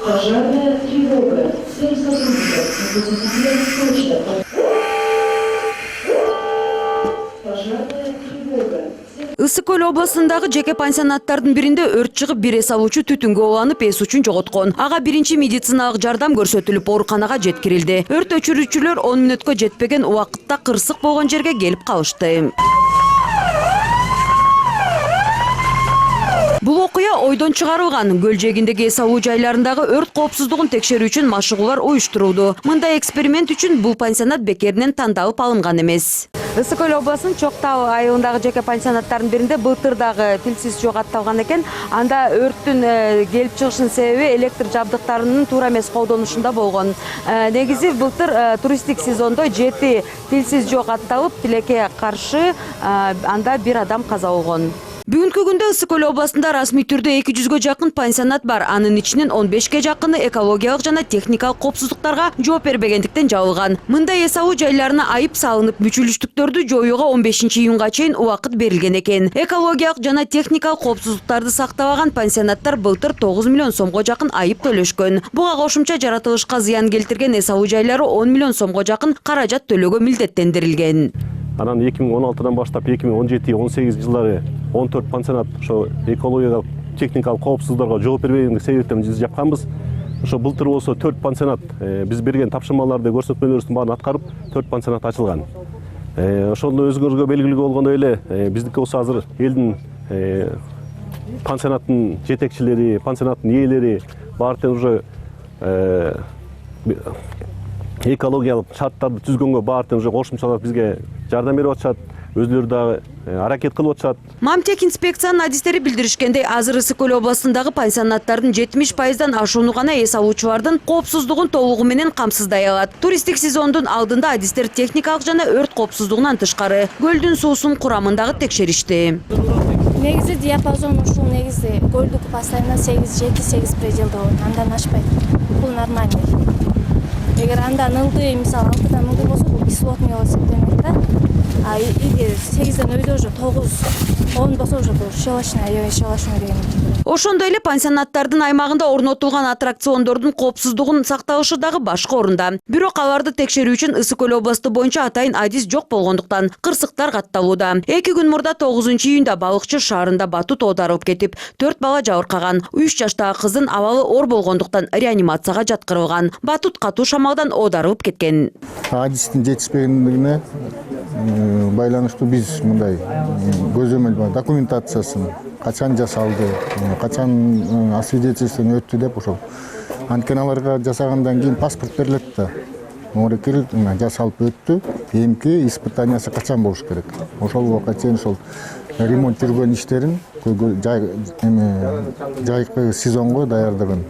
Пожарная тревога. Всем сотрудникам почта. Пожарная тревога. Ысык Көл областындагы жеке пансионаттардын биринде өрт чыгып, бир эс алуучу түтүнгө уланып эс учун жоготкон. Ага биринчи медициналык жардам көрсөтүлүп, ооруканага жеткирилди. Өрт өчүрүүчүлөр 10 мүнөткө жетпеген убакытта кырсык болгон жерге келип калышты. Бул окуя ойдон чыгарылган. Көл жээгиндеги эс алуу жайларындагы өрт коопсуздугун текшерүү үчүн машыгуулар уюштурулду. Мындай эксперимент үчүн бул пансионат бекеринен тандалып алынган эмес. Ысык Көл областынын Чок Тау айылындагы жеке пансионаттардын биринде былтыр дагы тилсиз жок атталган экен. Анда өрттүн келип чыгышынын себеби электр жабдыктарынын туура эмес колдонушунда болгон. Негизи былтыр туристтик сезондо 7 тилсиз жок атталып, тилекке каршы анда бир адам каза болгон. Бүгүнкү күндө Ысык Көл областында расмий түрдө 200гө жакын пансионат бар. Анын ичинен 15ге жакыны экологиялык жана техникалык коопсуздуктарга жооп бербегендиктен жабылган. Мындай эс алуу жайларына айып салынып, мүчүлүштүктөрдү жоюуга 15-июнга чейин убакыт берилген экен. Экологиялык жана техникалык коопсуздуктарды сактабаган пансионаттар былтыр 9 миллион сомго жакын айып төлөшкөн. Буга кошумча жаратылышка зыян келтирген эс алуу жайлары 10 миллион сомго жакын каражат төлөөгө милдеттендирилген. Анан 2016-дан баштап 2017-18 жылдары 14 пансионат ошо экологиялык техникалык коопсуздуктарга жооп бербегендик себептен биз жапканбыз. Ошо былтыр болсо 4 пансионат биз берген тапшырмаларды, көрсөтмөлөрүбүздүн баарын аткарып 4 пансионат ачылган. Ошондо өзүңөргө белгилүү болгондой эле биздики болсо азыр элдин пансионаттын жетекчилери, пансионаттын ээлери баары тең уже экологиялык шарттарды түзгөнгө баары тең уже кошумчалап бизге жардам берип атышат. Өзлөрү дагы аракет кылып атышат. Мамтек инспекциянын адистери билдиришкендей, азыр Ысык Көл областындагы пансионаттардын 70%дан ашууну гана эс алуучулардын коопсуздугун толугу менен камсыздай алат. Туристтик сезондун алдында адистер техникалык жана өрт коопсуздугунан тышкары көлдүн суусун курамындагы текшеришти. Негизи диапазон ушул негизи көлдүк постоянно 7-8 пределде болот, андан ашпайт. Бул нормальный. Эгер андан ылдый, мисалы 6-дан ылдый болсо, бул кислотный болуп эсептелинет да. А эгер 8-ден өйдө уже 9-10 болсо уже бул щелочный деген. Ошондой эле пансионаттардын аймагында орнотулган аттракциондордун коопсуздугун сакталышы дагы башка орунда. Бирок аларды текшерүү үчүн Ысык Көл областы боюнча атайын адис жок болгондуктан кырсыктар катталууда. 2 күн мурда 9-июнда балыкчы шаарында батут оодарылып кетип, 4 бала жабыркаган. 3 жаштагы кыздын абалы оор болгондуктан реанимацияга жаткырылган. Батут катуу шамалдан оодарылып кеткен. Адистин жетишпегендигине байланыштуу биз мындай көзөмөл документациясын качан жасалды, качан освидетельствование өттү деп ошол. Анткени аларга жасагандан кийин паспорт берилет да. Морекер жасалып өттү. Эмки испытаниясы качан болуш керек. Ошол убакка чейин ошол ремонт жүргөн иштерин жайкы сезонго даярдыгын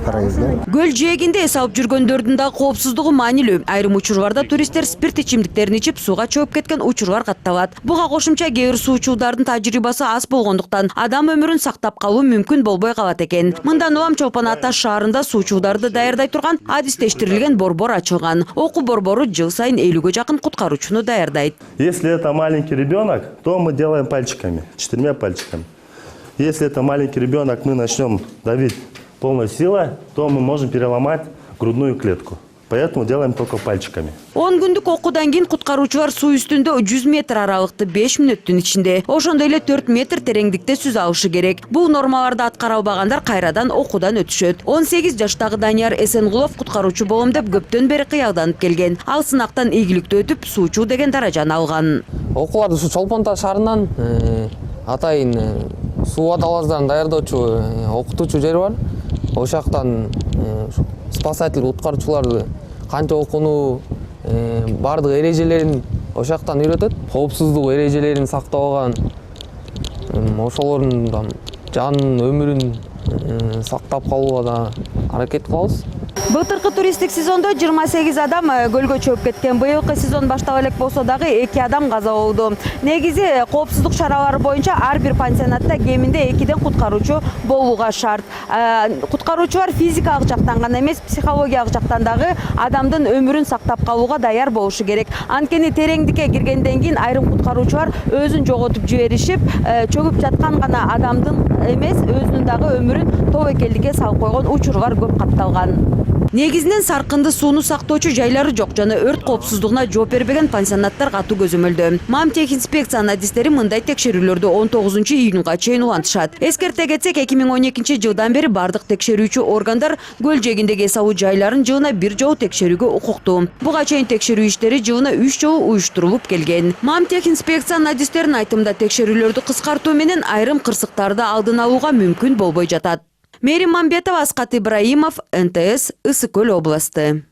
карайбыз да. Көл жээгинде эс алып жүргөндөрдүн да коопсуздугу маанилүү. Айрым учурларда туристтер спирт ичимдиктерин ичип сууга чөп кеткен учурлар катталат. Буга кошумча кээ бир суучулдардын тажрыйбасы аз болгондуктан адам өмүрүн сактап калуу мүмкүн болбой калат экен. Мындан улам Чолпон Ата шаарында суучулдарды даярдай турган адистештирилген борбор ачылган. Окуу борбору жыл сайын 50гө жакын куткаруучуну даярдайт. Если это маленький ребенок, то мы делаем пальчиками, 4 пальчиками. Если это маленький ребенок, мы начнем давить полной силой, то мы можем переломать грудную клетку. Поэтому делаем только пальчиками. 10 күндүк окуудан кийин куткаруучулар суу үстүндө 100 метр аралыкты 5 мүнөттүн ичинде, ошондой эле 4 метр тереңдикте сүзө алышы керек. Бул нормаларды аткара албагандар кайрадан окуудан өтүшөт. 18 жаштагы Данияр Эсенгулов куткаруучу болом деп көптөн бери кыялданып келген. Ал сынактан ийгиликтүү өтүп, суучу деген даражаны алган. Окууларды ушу Чолпон Ата шаарынан атайын суу адалардан даярдоочу окутуучу жер бар. Ошол жактан спасатель куткаруучуларды канча окууну бардык эрежелерин ошол жактан үйрөтөт. Коопсуздук эрежелерин сактабаган ошолордун жанын өмүрүн сактап калууга да аракет кылабыз. Былтыркы туристтик сезондо 28 адам көлгө чөп кеткен. Быйылкы сезон баштала элек болсо дагы 2 адам каза болду. Негизи коопсуздук чаралары боюнча ар бир пансионатта кеминде 2ден куткаруучу болууга шарт. Куткаруучулар физикалык жактан гана эмес, психологиялык жактан дагы адамдын өмүрүн сактап калууга даяр болушу керек. Анткени тереңдикке киргенден кийин айрым куткаруучулар өзүн жоготуп жиберишип, чөгүп жаткан гана адамдын эмес, өзүнүн дагы өмүрүн тобокелдикке салып койгон учурлар көп катталган. Негизинен саркынды сууну сактоочу жайлары жок жана өрт коопсуздугуна жооп бербеген пансионаттар катуу көзөмөлдө. Мамтехинспекциянын адистери мындай текшерүүлөрдү 19-июнга чейин улантышат. Эскерте кетсек, 2012-жылдан бери бардык текшерүүчү органдар көл жээгиндеги эс алуу жайларын жылына бир жолу текшерүүгө укуктуу. Буга чейин текшерүү иштери жылына 3 жолу уюштурулуп келген. Мамтехинспекциянын адистеринин айтымында текшерүүлөрдү кыскартуу менен айрым кырсыктарды алдын алууга мүмкүн болбой жатат. Мерим Мамбетова, Аскат Ибраимов, НТС, Ысык Көл областы.